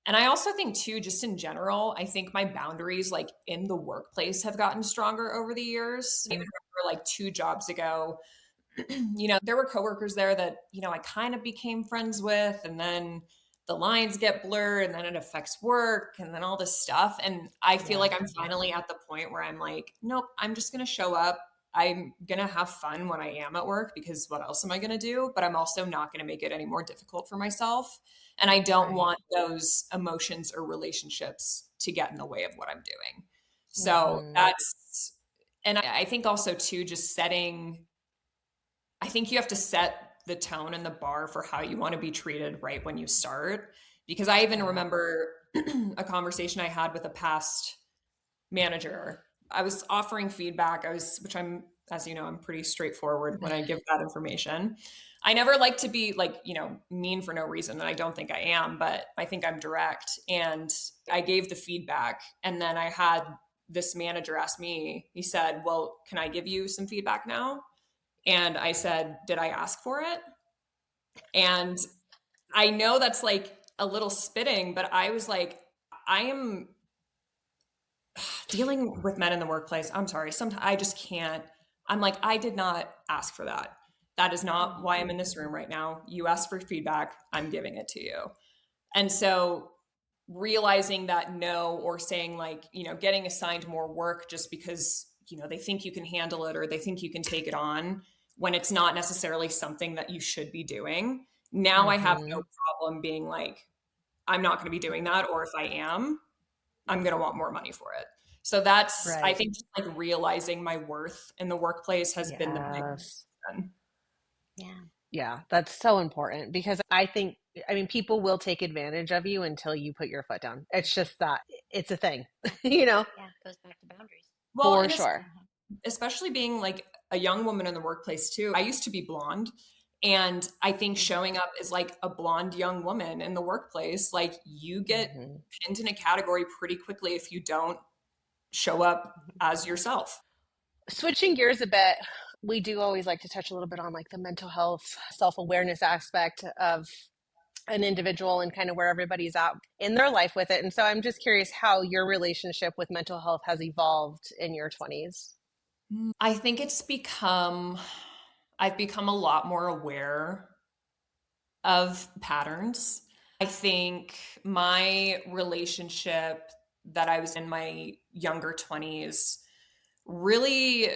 And I also think too, just in general, I think my boundaries like in the workplace have gotten stronger over the years. I even remember like 2 jobs ago, there were coworkers there that, I kind of became friends with, and then the lines get blurred and then it affects work and then all this stuff. And I feel like I'm finally at the point where I'm like, nope, I'm just going to show up. I'm going to have fun when I am at work, because what else am I going to do? But I'm also not going to make it any more difficult for myself. And I don't want those emotions or relationships to get in the way of what I'm doing. So and I think also too, just I think you have to set the tone and the bar for how you want to be treated right when you start. Because I even remember a conversation I had with a past manager. I was offering feedback. Which I'm, as you know, I'm pretty straightforward when I give that information. I never like to be like, mean for no reason. And I don't think I am, but I think I'm direct. And I gave the feedback. And then I had this manager ask me, he said, well, can I give you some feedback now? And I said, did I ask for it? And I know that's like a little spitting, but I was like, I am dealing with men in the workplace. I'm sorry. Sometimes I just can't. I'm like, I did not ask for that. That is not why I'm in this room right now. You asked for feedback. I'm giving it to you. And so realizing that no, or saying like, getting assigned more work just because, they think you can handle it or they think you can take it on, when it's not necessarily something that you should be doing. Now I have no problem being like, I'm not going to be doing that. Or if I am, I'm going to want more money for it. So that's, I think just like realizing my worth in the workplace has been the biggest thing. Yeah, that's so important, because people will take advantage of you until you put your foot down. It's just that it's a thing, Yeah, it goes back to boundaries. Well, for sure. Especially being like a young woman in the workplace too. I used to be blonde, and I think showing up as like a blonde young woman in the workplace, like you get pinned in a category pretty quickly if you don't show up as yourself. switching gears a bit, we do always like to touch a little bit on like the mental health, self-awareness aspect of an individual and kind of where everybody's at in their life with it. And so I'm just curious how your relationship with mental health has evolved in your 20s. I think I've become a lot more aware of patterns. I think my relationship that I was in my younger 20s really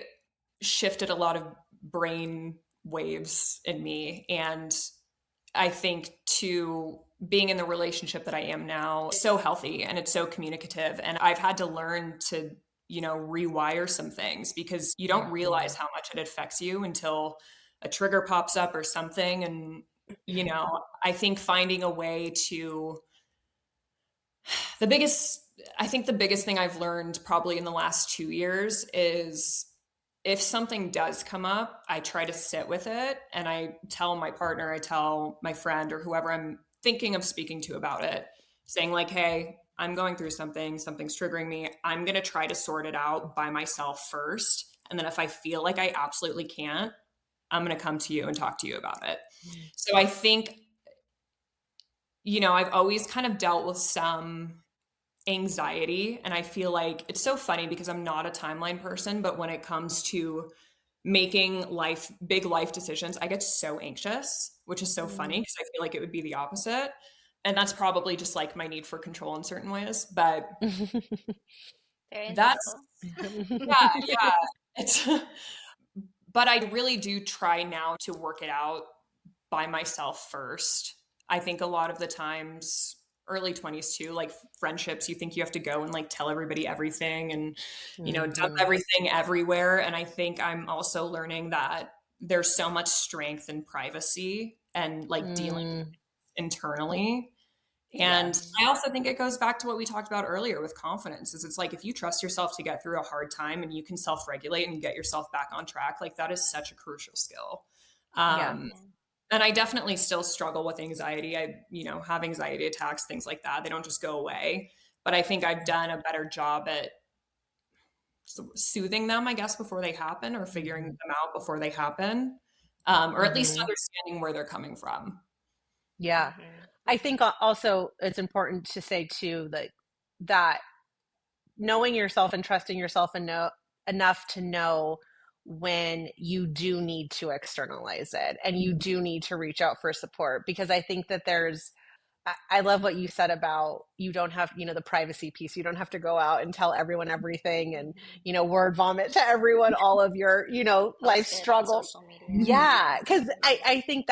shifted a lot of brain waves in me. And I think to being in the relationship that I am now, it's so healthy and it's so communicative. And I've had to learn to, rewire some things because you don't realize how much it affects you until a trigger pops up or something. And, I think finding a way to, the biggest thing I've learned probably in the last 2 years is if something does come up, I try to sit with it and I tell my partner, I tell my friend or whoever I'm thinking of speaking to about it, saying like, hey, I'm going through something's triggering me. I'm going to try to sort it out by myself first. And then if I feel like I absolutely can't, I'm going to come to you and talk to you about it. So I think, I've always kind of dealt with some anxiety. And I feel like it's so funny because I'm not a timeline person, but when it comes to making big life decisions, I get so anxious, which is so funny because I feel like it would be the opposite. And that's probably just like my need for control in certain ways. But that's, yeah. But I really do try now to work it out by myself first. I think a lot of the times, early 20s too, like friendships, you think you have to go and like tell everybody everything and, dump everything everywhere. And I think I'm also learning that there's so much strength in privacy and like dealing internally. And I also think it goes back to what we talked about earlier with confidence is it's like, if you trust yourself to get through a hard time and you can self-regulate and get yourself back on track, like that is such a crucial skill. And I definitely still struggle with anxiety. I, have anxiety attacks, things like that. They don't just go away, but I think I've done a better job at soothing them, I guess, before they happen or figuring them out before they happen. Or at least understanding where they're coming from. Yeah. I think also it's important to say too, that knowing yourself and trusting yourself enough to know when you do need to externalize it and you do need to reach out for support, because I think that I love what you said about you don't have, the privacy piece. You don't have to go out and tell everyone everything and, word vomit to everyone, all of your, life struggles. Yeah. Cause I think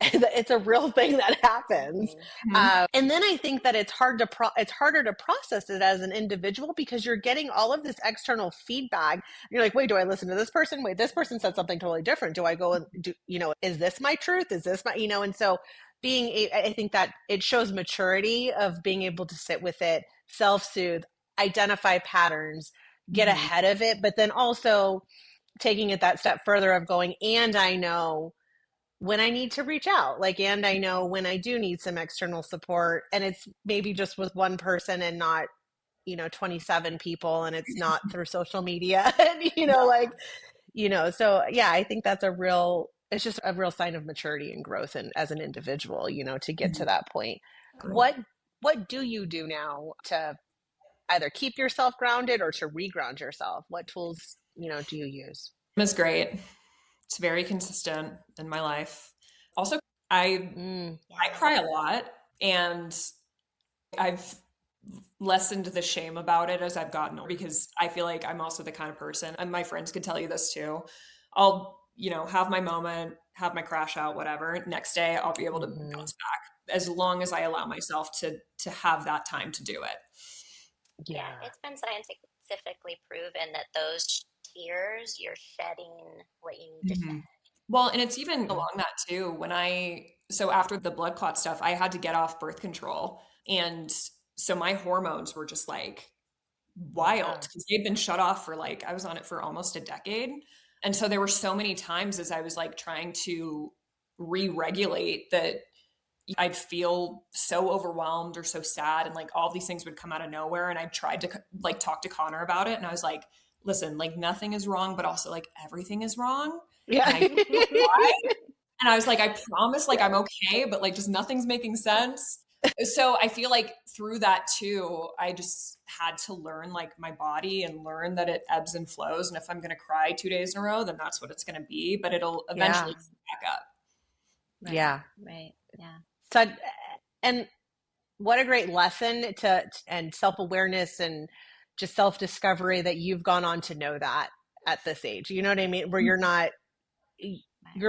it's a real thing that happens. And then I think that it's harder to process it as an individual because you're getting all of this external feedback. And you're like, wait, do I listen to this person? Wait, this person said something totally different. Do I go and do, is this my truth? Is this my, and so I think that it shows maturity of being able to sit with it, self-soothe, identify patterns, get ahead of it, but then also taking it that step further of going, and I know when I need to reach out, and I know when I do need some external support, and it's maybe just with one person and not, 27 people, and it's not through social media and, so yeah, I think that's it's just a real sign of maturity and growth and as an individual, to get to that point. What do you do now to either keep yourself grounded or to reground yourself? What tools, do you use? It's great. It's very consistent in my life. Also, I cry a lot, and I've lessened the shame about it as I've gotten older because I feel like I'm also the kind of person, and my friends could tell you this too. I'll, have my moment, have my crash out, whatever. Next day, I'll be able to bounce back as long as I allow myself to have that time to do it. Yeah, it's been scientifically proven that those tears, you're shedding what you need to shed. Well, and it's even along that too. So after the blood clot stuff, I had to get off birth control. And so my hormones were just like wild because they'd been shut off for I was on it for almost a decade. And so there were so many times as I was trying to re-regulate that I'd feel so overwhelmed or so sad. And all these things would come out of nowhere. And I tried to talk to Connor about it. And I was like, listen, like nothing is wrong, but also like everything is wrong. Yeah. And I was like, I promise, like I'm okay, but like just nothing's making sense. So I feel like through that too, I just had to learn like my body and learn that it ebbs and flows. And if I'm going to cry 2 days in a row, then that's what it's going to be, but it'll eventually come back up. Right. Yeah. Right. Yeah. So, and what a great lesson and self-awareness and just self-discovery that you've gone on to know that at this age, you know what I mean? Where you're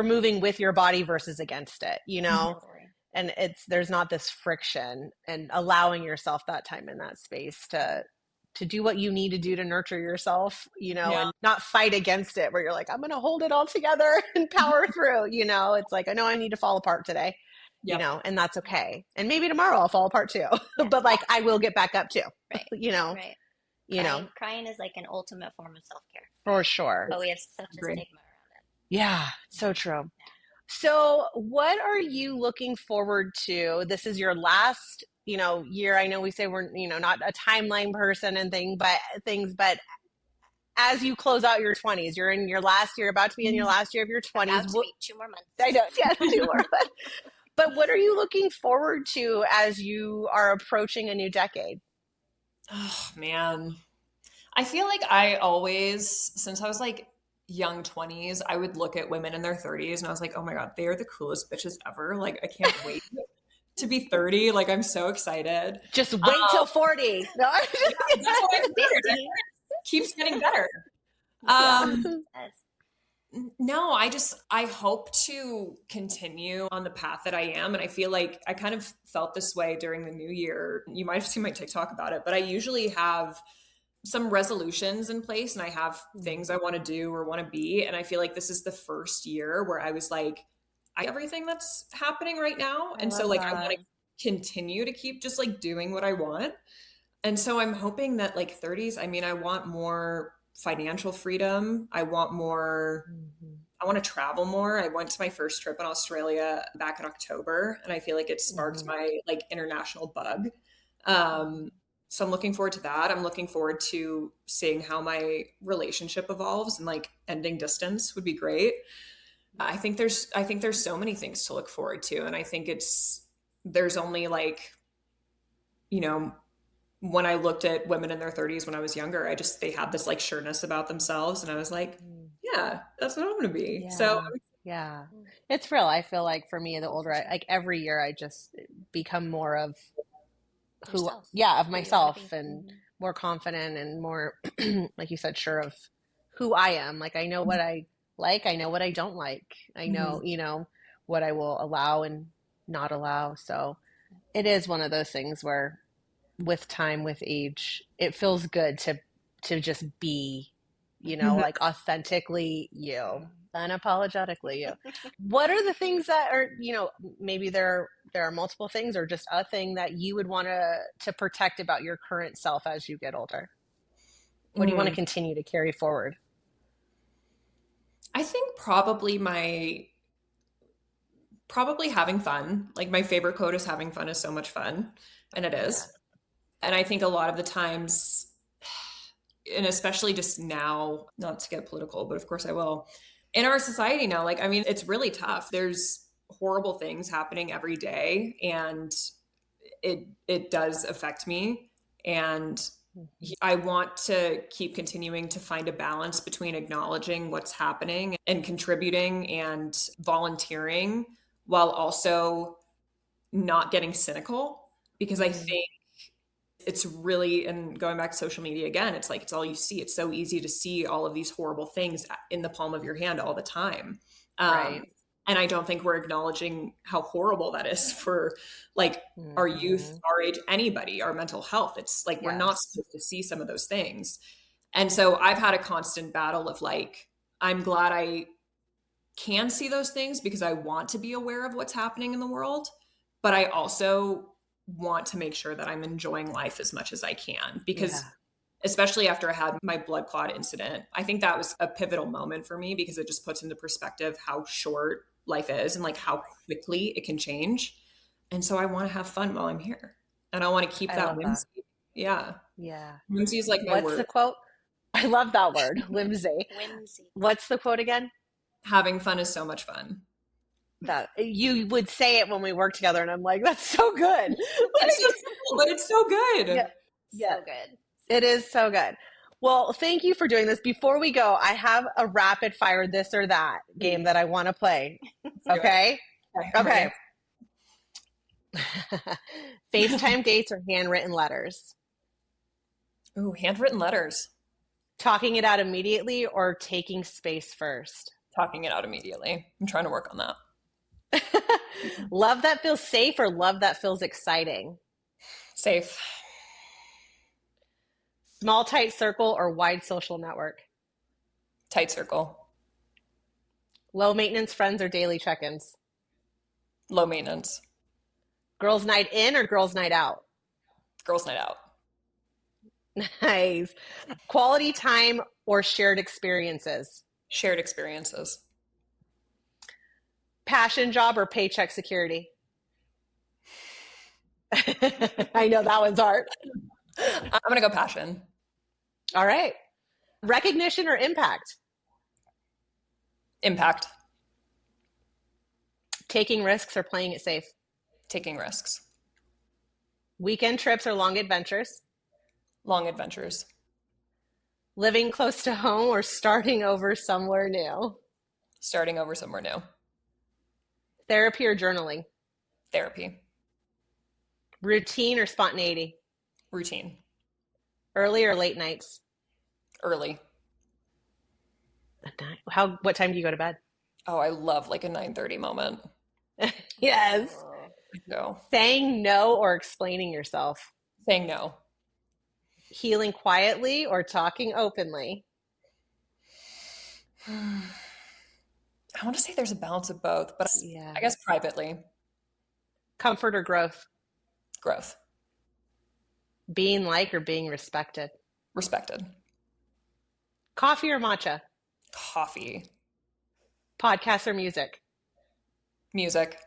moving with your body versus against it, you know? Totally. And there's not this friction, and allowing yourself that time in that space to do what you need to do to nurture yourself, you know, and not fight against it where you're like, I'm going to hold it all together and power through, you know. It's like, I know I need to fall apart today, you know, and that's okay. And maybe tomorrow I'll fall apart too, but like I will get back up too, you know. Right. You know, crying is like an ultimate form of self-care. For sure. But we have such a stigma around it. Yeah, so true. So what are you looking forward to? This is your last, you know, year. I know we say we're, you know, not a timeline person and but as you close out your 20s, you're in your last year, about to be in your last year of your 20s. About to be 2 more months. I know, yes, 2 more months. But what are you looking forward to as you are approaching a new decade? Oh, man. I feel like I always, since I was like young 20s, I would look at women in their 30s and I was like, oh my God, they are the coolest bitches ever. Like, I can't wait to be 30. Like, I'm so excited. Just wait till 40. No, keeps getting better. No, I hope to continue on the path that I am. And I feel like I kind of felt this way during the new year. You might have seen my TikTok about it, but I usually have some resolutions in place and I have things I want to do or want to be. And I feel like this is the first year where I was like, I everything that's happening right now. And so like, I want to continue to keep just like doing what I want. And so I'm hoping that like 30s, I mean, I want more financial freedom. I want more, I want to travel more. I went to my first trip in Australia back in October and I feel like it sparked my like international bug. So I'm looking forward to that. I'm looking forward to seeing how my relationship evolves, and like ending distance would be great. I think there's so many things to look forward to. And I think there's only like, you know, when I looked at women in their 30s when I was younger, they had this like sureness about themselves. And I was like, yeah, that's what I'm going to be. Yeah. So yeah, it's real. I feel like for me, the older like every year I just become more of myself and more confident and more, like you said, sure of who I am. Like, I know what I like. I know what I don't like. I know, you know, what I will allow and not allow. So it is one of those things where with time, with age, it feels good to just be, you know, like authentically you, unapologetically you. What are the things that are, you know, maybe there are multiple things or just a thing that you would want to protect about your current self as you get older? What do you want to continue to carry forward? I think probably having fun. Like my favorite quote is having fun is so much fun. And it is. And I think a lot of the times, and especially just now, not to get political, but of course I will, in our society now, like, I mean, it's really tough. There's horrible things happening every day and it does affect me. And I want to keep continuing to find a balance between acknowledging what's happening and contributing and volunteering while also not getting cynical, because I think it's really, and going back to social media again, it's like, it's all you see. It's so easy to see all of these horrible things in the palm of your hand all the time. Right. And I don't think we're acknowledging how horrible that is for like our youth, our age, anybody, our mental health. It's like, we're not supposed to see some of those things. And so I've had a constant battle of like, I'm glad I can see those things because I want to be aware of what's happening in the world. But I also want to make sure that I'm enjoying life as much as I can, because especially after I had my blood clot incident, I think that was a pivotal moment for me because it just puts into perspective how short life is and like how quickly it can change. And so I want to have fun while I'm here and I want to keep that whimsy. Yeah. Yeah. Whimsy is like my word. What's the quote? I love that word, whimsy. Whimsy. What's the quote again? Having fun is so much fun. That you would say it when we work together, and I'm like, that's so good. It's so simple, but it's so good. Yeah. So good. It is so good. Well, thank you for doing this. Before we go, I have a rapid fire this or that game that I want to play. Okay? Okay. FaceTime dates or handwritten letters? Ooh, handwritten letters. Talking it out immediately or taking space first? Talking it out immediately. I'm trying to work on that. Love that feels safe or love that feels exciting? Safe. Small, tight circle or wide social network? Tight circle. Low maintenance friends or daily check-ins? Low maintenance. Girls' night in or girls' night out? Girls' night out. Nice. Quality time or shared experiences? Shared experiences. Passion job or paycheck security? I know that one's hard. I'm going to go passion. All right. Recognition or impact? Impact. Taking risks or playing it safe? Taking risks. Weekend trips or long adventures? Long adventures. Living close to home or starting over somewhere new? Starting over somewhere new. Therapy or journaling? Therapy. Routine or spontaneity? Routine. Early or late nights? Early. What time do you go to bed? Oh, I love like a 9:30 moment. Yes. No. Saying no or explaining yourself? Saying no. Healing quietly or talking openly? I want to say there's a balance of both, but Yeah. I guess privately. Comfort or growth? Growth. Being liked or being respected? Respected. Coffee or matcha? Coffee. Podcasts or music? Music.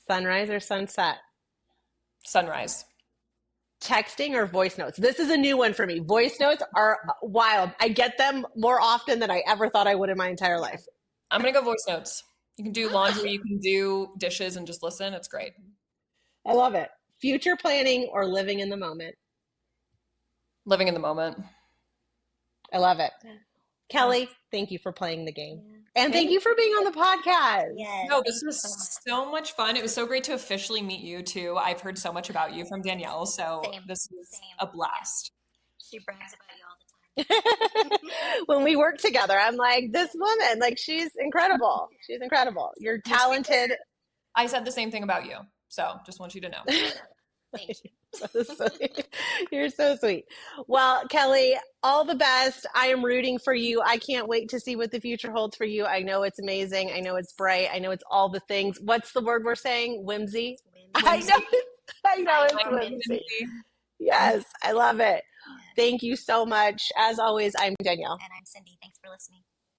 Sunrise or sunset? Sunrise. Texting or voice notes? This is a new one for me. Voice notes are wild. I get them more often than I ever thought I would in my entire life. I'm going to go voice notes. You can do laundry, you can do dishes and just listen. It's great. I love it. Future planning or living in the moment? Living in the moment. I love it. Kelly, thank you for playing the game. And thank you for being on the podcast. Yes. No, this was so much fun. It was so great to officially meet you too. I've heard so much about you from Danielle, so this was a blast. She brags about you all the time. When we work together, I'm like, this woman, like, she's incredible. She's incredible. You're talented. I said the same thing about you, so just want you to know. Thank you. So sweet. You're so sweet. Well, Kelly, all the best. I am rooting for you. I can't wait to see what the future holds for you. I know it's amazing. I know it's bright. I know it's all the things. What's the word we're saying? Whimsy? Whimsy. I know it's whimsy. Yes, I love it. Thank you so much. As always, I'm Danielle. And I'm Cindy. Thanks for listening.